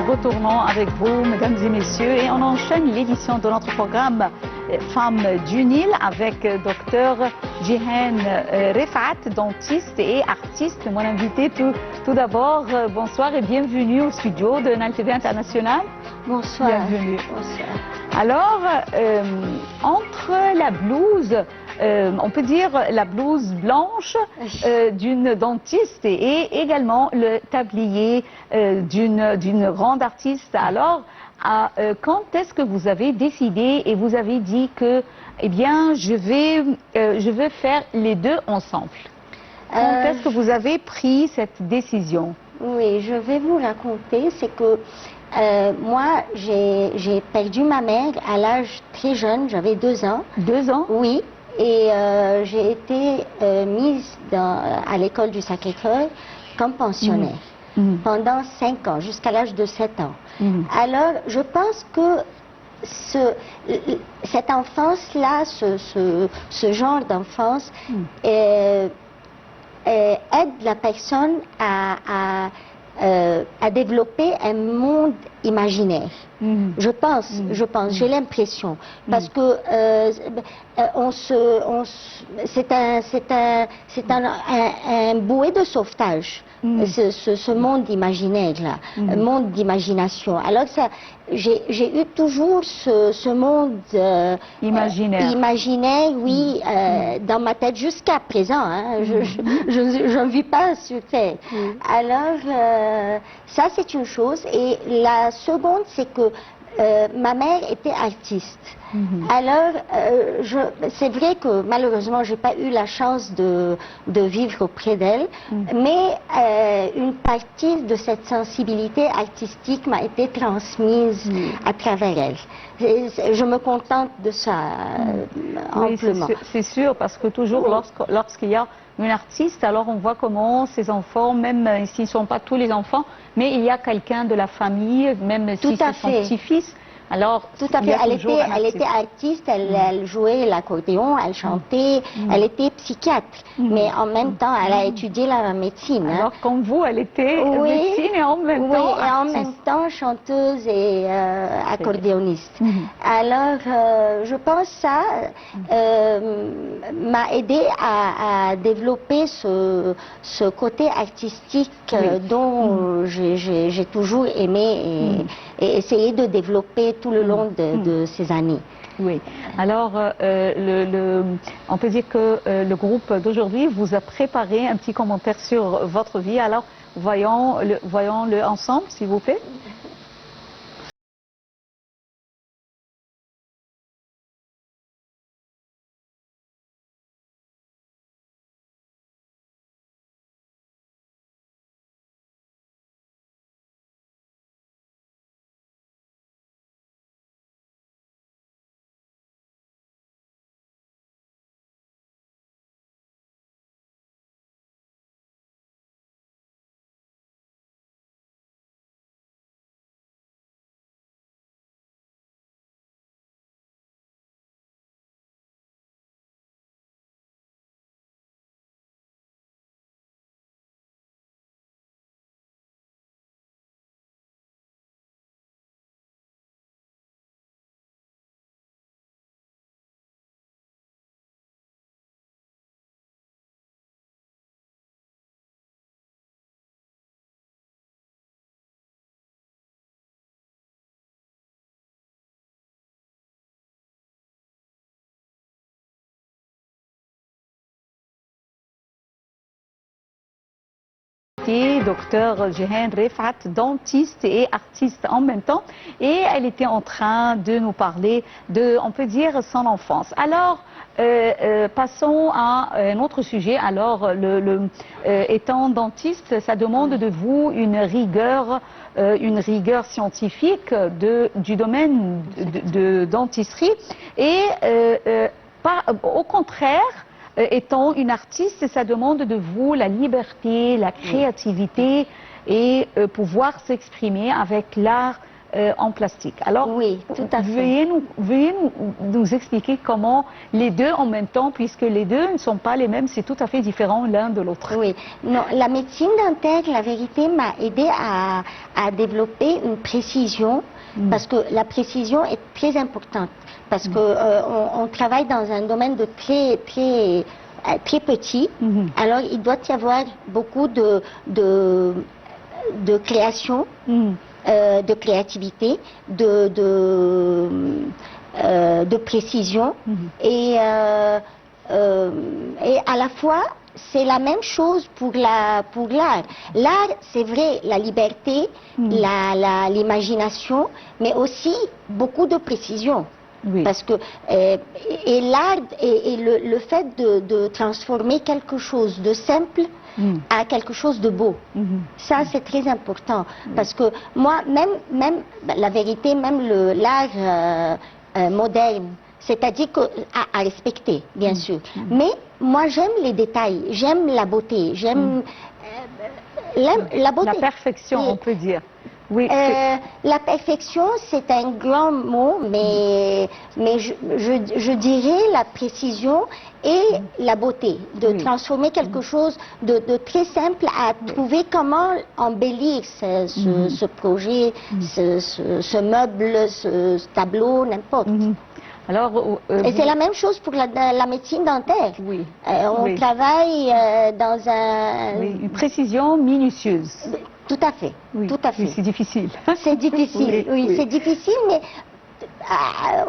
retournons avec vous, mesdames et messieurs, et on enchaîne l'édition de notre programme Femmes du Nil avec Dr Jihan Refat, dentiste et artiste. Mon invité, tout d'abord, bonsoir et bienvenue au studio de Nile TV International. Bonsoir. Bienvenue. Bonsoir. Alors, entre la blouse, on peut dire la blouse blanche d'une dentiste et également le tablier d'une grande artiste. Alors, quand est-ce que vous avez décidé et vous avez dit que, eh bien, je veux faire les deux ensemble? Quand est-ce que vous avez pris cette décision? Oui, je vais vous raconter, c'est que moi, j'ai perdu ma mère à l'âge très jeune, j'avais 2 ans. 2 ans? Oui, et j'ai été mise à l'école du Sacré-Cœur comme pensionnaire pendant 5 ans, jusqu'à l'âge de 7 ans. Alors, je pense que cette enfance-là, ce genre d'enfance, aide la personne à développer un monde imaginaire. Je pense, j'ai l'impression, parce que c'est un bouée de sauvetage, ce monde imaginaire-là, un monde d'imagination. Alors j'ai eu toujours ce monde imaginaire, oui, dans ma tête jusqu'à présent. Hein, je ne vis pas sur Terre. Alors, ça c'est une chose. Et la seconde, c'est que ma mère était artiste. Alors, c'est vrai que malheureusement, j'ai pas eu la chance de vivre auprès d'elle, mais une partie de cette sensibilité artistique m'a été transmise à travers elle. Je me contente de ça amplement. Oui, c'est sûr, parce que toujours lorsqu'il y a une artiste, alors on voit comment ces enfants, même s'ils ne sont pas tous les enfants, mais il y a quelqu'un de la famille, même si c'est son petit-fils. Alors, tout à fait. Elle était artiste, elle jouait l'accordéon, elle chantait, elle était psychiatre, mais en même temps, elle a étudié la médecine. Alors, comme vous, elle était médecine et en même temps et en même temps chanteuse et accordéoniste. Alors, je pense que ça m'a aidé à développer ce côté artistique dont j'ai toujours aimé et essayé de développer tout le long de ces années. Oui. Alors, on peut dire que le groupe d'aujourd'hui vous a préparé un petit commentaire sur votre vie. Alors, voyons-le ensemble, s'il vous plaît. Docteur Jihan Refat, dentiste et artiste en même temps, et elle était en train de nous parler de, on peut dire, son enfance. Alors, passons à un autre sujet. Alors, étant dentiste, ça demande de vous une rigueur scientifique du domaine de dentisterie, et au contraire, étant une artiste, ça demande de vous la liberté, la créativité et pouvoir s'exprimer avec l'art en plastique. Alors, oui, tout à fait. Veuillez nous expliquer comment les deux en même temps, puisque les deux ne sont pas les mêmes, c'est tout à fait différent l'un de l'autre. Oui, non, la médecine dentaire, la vérité, m'a aidé à développer une précision, parce que la précision est très importante, parce que on travaille dans un domaine de très petit, alors il doit y avoir beaucoup de création, de créativité, de précision, et à la fois c'est la même chose pour l'art. L'art, c'est vrai, la liberté, l'imagination, mais aussi beaucoup de précision. Oui. Parce que et l'art et le fait de transformer quelque chose de simple à quelque chose de beau, ça c'est très important. Parce que moi, même la vérité, même l'art moderne, c'est-à-dire à respecter, bien sûr. Mais moi j'aime les détails, j'aime la beauté, j'aime la beauté. La perfection, on peut dire. Oui. La perfection, c'est un grand mot, mais je dirais la précision et la beauté, de transformer quelque chose de très simple à trouver comment embellir ce projet, ce meuble, ce tableau, n'importe. Alors, et c'est la même chose pour la médecine dentaire. Oui. On travaille dans une précision minutieuse. Tout à fait, tout à fait. C'est difficile. C'est difficile, oui. C'est difficile, mais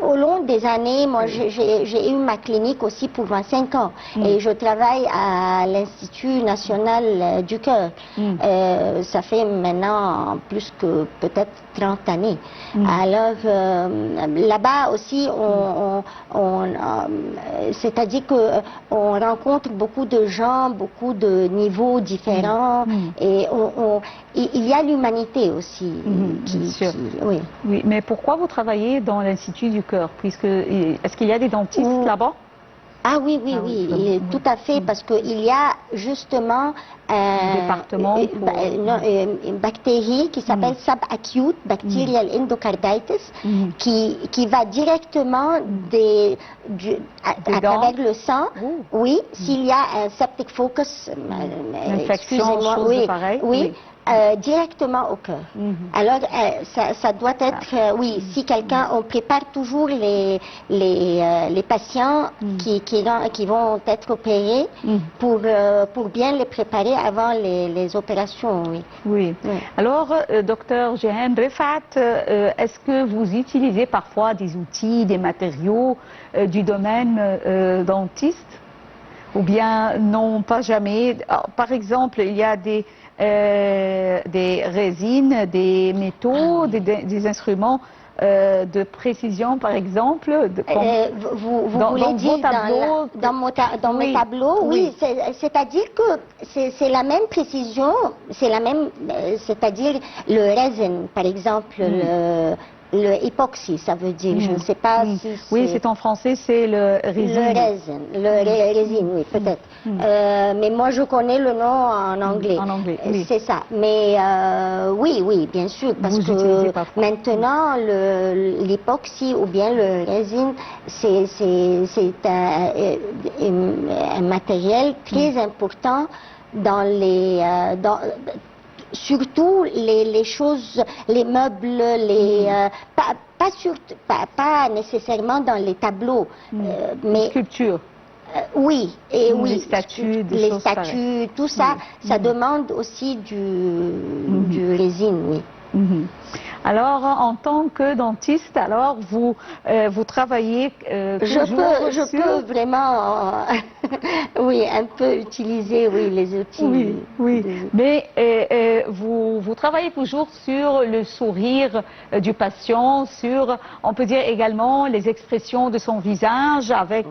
au long des années, moi j'ai eu ma clinique aussi pour 25 ans et je travaille à l'Institut national du cœur. Ça fait maintenant plus que peut-être 30 années. Alors là-bas aussi, c'est-à-dire qu'on rencontre beaucoup de gens, beaucoup de niveaux différents et il y a l'humanité aussi. Oui. Oui, mais pourquoi vous travaillez dans l'Institut du cœur, est-ce qu'il y a des dentistes là-bas? Ah oui, tout à fait, parce qu'il y a justement département une bactérie qui s'appelle subacute bacterial endocarditis, qui va directement à travers le sang. Oui, s'il y a un septic focus, excusez-moi, oui. Directement au cœur. Alors, ça doit être, si quelqu'un, on prépare toujours les patients qui vont être opérés pour bien les préparer avant les opérations, Oui. Alors, docteur Jehan Refat, est-ce que vous utilisez parfois des outils, des matériaux du domaine dentiste? Ou bien non, pas jamais? Par exemple, il y a des résines, des métaux, des instruments de précision, par exemple. Vous voulez dire dans mes tableaux? Oui, c'est-à-dire que c'est la même précision, c'est-à-dire le resin, par exemple, le époxy, ça veut dire, je ne sais pas si oui, c'est en français, c'est le résine. Le résine, oui, peut-être. Mais moi, je connais le nom en anglais. En anglais, oui. C'est ça. Mais oui, bien sûr, parce que maintenant, l'époxy ou bien le résine, c'est un matériel très important dans surtout les choses, les meubles, pas nécessairement dans les tableaux, mais sculptures. Oui, les statues, tout ça, ça demande aussi du résine, oui. Alors, en tant que dentiste, alors vous travaillez je peux vraiment, oui, un peu utiliser, les outils. Oui. Mais vous travaillez toujours sur le sourire du patient, sur, on peut dire également, les expressions de son visage, avec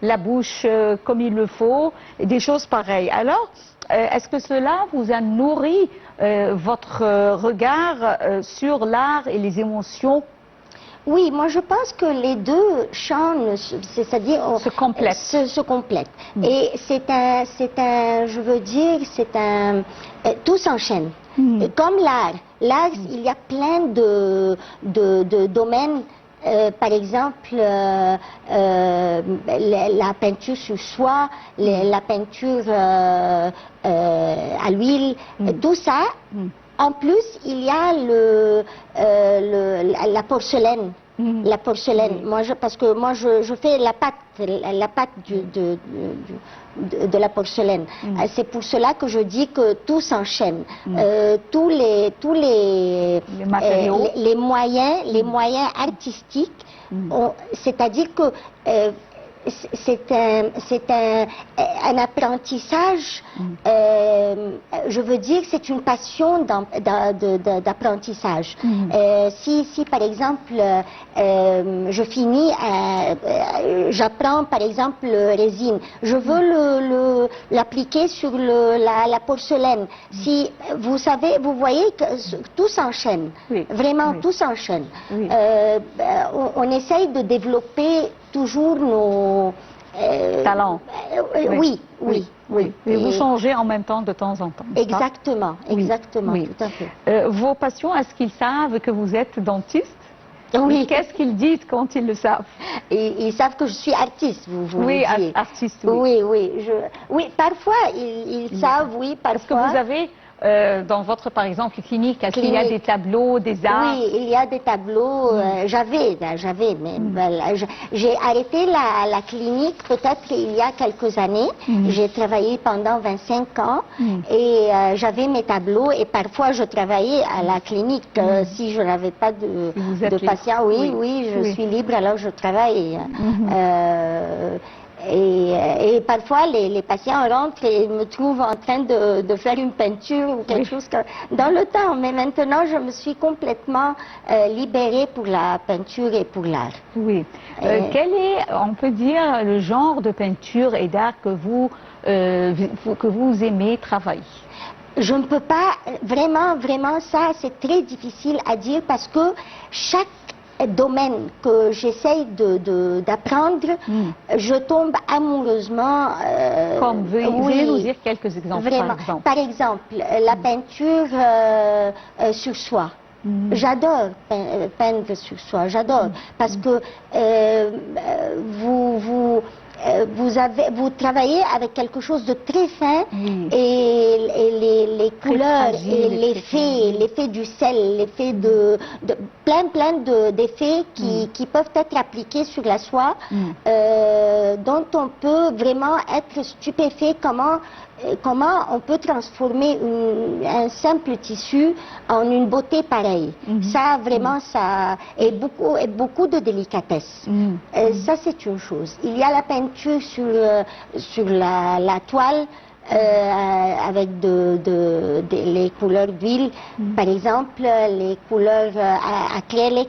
la bouche comme il le faut, et des choses pareilles. Alors, est-ce que cela vous a nourri votre regard sur l'art et les émotions? Oui, moi je pense que les deux champs, c'est-à-dire se complètent. Et je veux dire, tout s'enchaîne. Et comme l'art, il y a plein de domaines. Par exemple, la peinture sur soie, la peinture à l'huile, tout ça. En plus, il y a la porcelaine. La porcelaine. Parce que moi, je fais la pâte de la porcelaine. C'est pour cela que je dis que tout s'enchaîne. Tous les matériaux, les moyens artistiques, c'est-à-dire que c'est un apprentissage, je veux dire, c'est une passion d'apprentissage. Si par exemple, je finis, j'apprends par exemple résine, je veux l'appliquer sur la porcelaine. Si vous savez, vous voyez que tout s'enchaîne, vraiment tout s'enchaîne. On essaye de développer toujours nos talents. Oui. Et vous changez en même temps de temps en temps. Exactement, tout à fait. Vos patients, est-ce qu'ils savent que vous êtes dentiste? Oui. Qu'est-ce qu'ils disent quand ils le savent? Ils savent que je suis artiste, vous oui, le dites. Artiste, oui, parfois ils savent, oui, parfois. Est-ce que vous avez dans votre, par exemple, clinique, est-ce qu'il y a des tableaux, des arts? Oui, il y a des tableaux. J'avais, mais j'ai arrêté la clinique peut-être il y a quelques années. J'ai travaillé pendant 25 ans et j'avais mes tableaux et parfois je travaillais à la clinique si je n'avais pas de patients. Oui, je suis libre, alors je travaille. Et parfois, les patients rentrent et me trouvent en train de faire une peinture ou quelque chose dans le temps. Mais maintenant, je me suis complètement libérée pour la peinture et pour l'art. Oui. Quel est, on peut dire, le genre de peinture et d'art que vous aimez travailler? Je ne peux pas, vraiment, ça, c'est très difficile à dire parce que chaque domaine que j'essaye d'apprendre, je tombe amoureusement. Comme vous pouvez nous dire quelques exemples. Vraiment. Par exemple, la peinture sur soie. J'adore peindre sur soie, j'adore parce que vous travaillez avec quelque chose de très fin et les couleurs et l'effet du sel, l'effet de plein d'effets qui peuvent être appliqués sur la soie, dont on peut vraiment être stupéfait comment on peut transformer un simple tissu en une beauté pareille. Ça, vraiment, ça... Et beaucoup de délicatesse. Ça, c'est une chose. Il y a la peinture sur la toile, avec les couleurs d'huile, par exemple, les couleurs acryliques.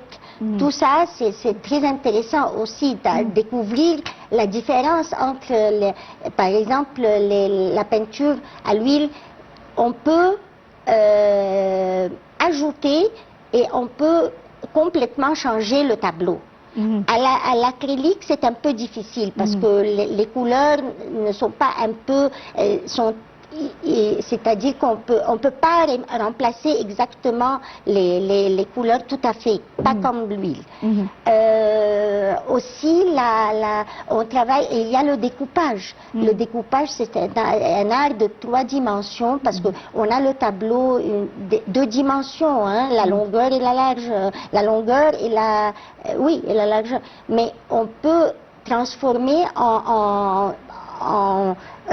Tout ça, c'est très intéressant aussi de découvrir la différence entre, par exemple, la peinture à l'huile. On peut ajouter et on peut complètement changer le tableau. À l'acrylique, c'est un peu difficile parce que les couleurs ne sont pas un peu... c'est-à-dire qu'on peut pas remplacer exactement les couleurs tout à fait, pas comme l'huile. Aussi, on travaille, et il y a le découpage. Le découpage, c'est un art de 3 dimensions parce qu'on a le tableau 2 dimensions, hein, la longueur et la largeur. La longueur et la largeur. Mais on peut transformer en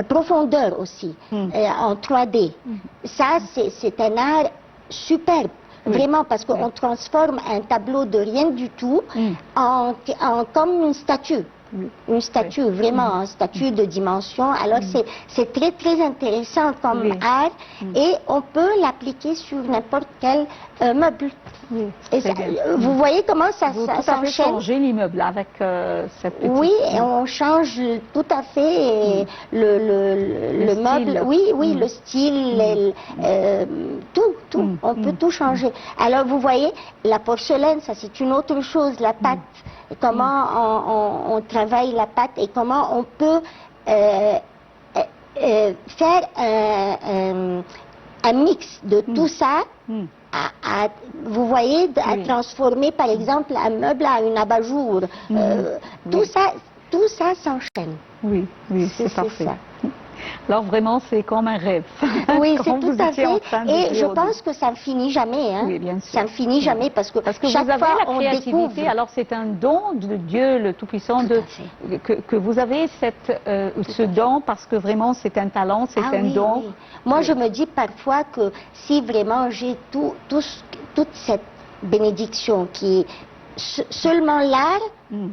profondeur aussi, en 3D. Ça, c'est un art superbe, vraiment, parce qu'on transforme un tableau de rien du tout comme une statue. Une statue, vraiment, une statue de dimension. Alors, c'est très, très intéressant comme art et on peut l'appliquer sur n'importe quel meuble. Et ça, vous voyez comment ça s'enchaîne. Changer l'immeuble avec cette petite... Oui, et on change tout à fait le meuble. Oui, le style, tout. On peut tout changer. Alors, vous voyez, la porcelaine, ça c'est une autre chose, la pâte. Comment on travaille la pâte et comment on peut faire un mix de tout ça, vous voyez, à transformer par exemple un meuble à une abat-jour. Tout ça s'enchaîne. Oui, oui, c'est parfait. Ça. Alors vraiment, c'est comme un rêve. Oui, c'est tout à fait. Et je pense que ça ne finit jamais. Hein. Oui, bien sûr. Ça ne finit jamais parce que chaque vous avez fois la on créativité. découvre. Alors c'est un don de Dieu le Tout-Puissant que vous avez ce don parce que vraiment c'est un talent, c'est un don. Oui. Moi, je me dis parfois que si vraiment j'ai toute cette bénédiction qui est seulement l'art,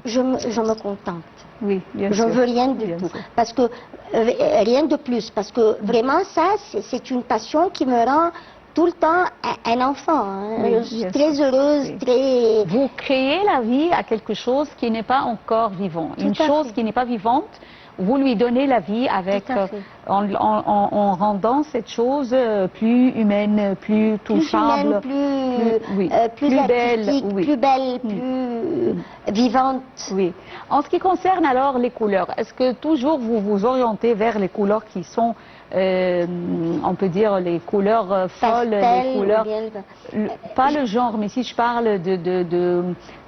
je me contente. Oui, bien je sûr. ne veux rien du tout. Parce que, rien de plus. Parce que vraiment, ça, c'est une passion qui me rend tout le temps un enfant. Hein. Je suis très heureuse, très... Vous créez la vie à quelque chose qui n'est pas encore vivant. Une chose qui n'est pas vivante, vous lui donnez la vie avec, en rendant cette chose plus humaine, plus touchable, plus belle, plus vivante. Oui. En ce qui concerne alors les couleurs, est-ce que toujours vous vous orientez vers les couleurs qui sont, on peut dire, les couleurs folles, les couleurs, pas le genre, mais si je parle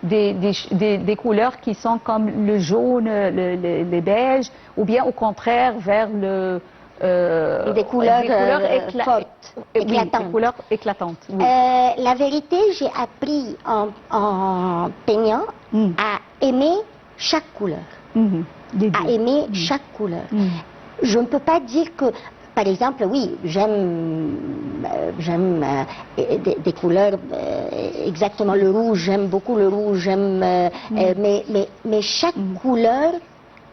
des couleurs qui sont comme le jaune, les beiges, ou bien au contraire vers des couleurs fortes, éclatantes. Des couleurs éclatantes. Oui. La vérité, j'ai appris en peignant à aimer chaque couleur. À aimer chaque couleur. Je ne peux pas dire que, par exemple, oui, j'aime des couleurs, exactement le rouge, j'aime beaucoup le rouge, mais chaque couleur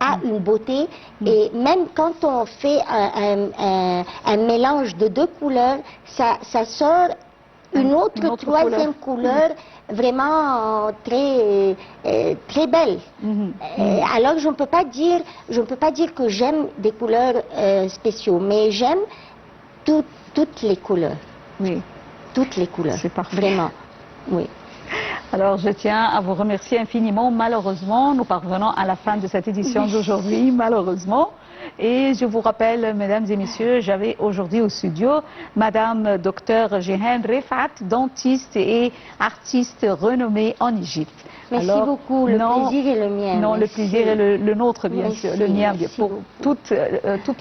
a une beauté et même quand on fait un mélange de deux couleurs, ça sort une autre troisième couleur vraiment très belle. Alors je ne peux pas dire que j'aime des couleurs spéciaux, mais j'aime toutes les couleurs. Oui. Toutes les couleurs. C'est parfait. Vraiment. Oui. Alors, je tiens à vous remercier infiniment. Malheureusement, nous parvenons à la fin de cette édition d'aujourd'hui, malheureusement. Et je vous rappelle, mesdames et messieurs, j'avais aujourd'hui au studio Madame Dr Jehan Refat, dentiste et artiste renommée en Égypte. Merci beaucoup, le plaisir est le mien. Non, le plaisir est le nôtre, bien sûr, le mien, pour toute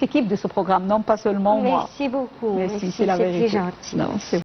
l'équipe de ce programme, non pas seulement moi. Merci beaucoup. Merci, c'est la vérité. C'est gentil.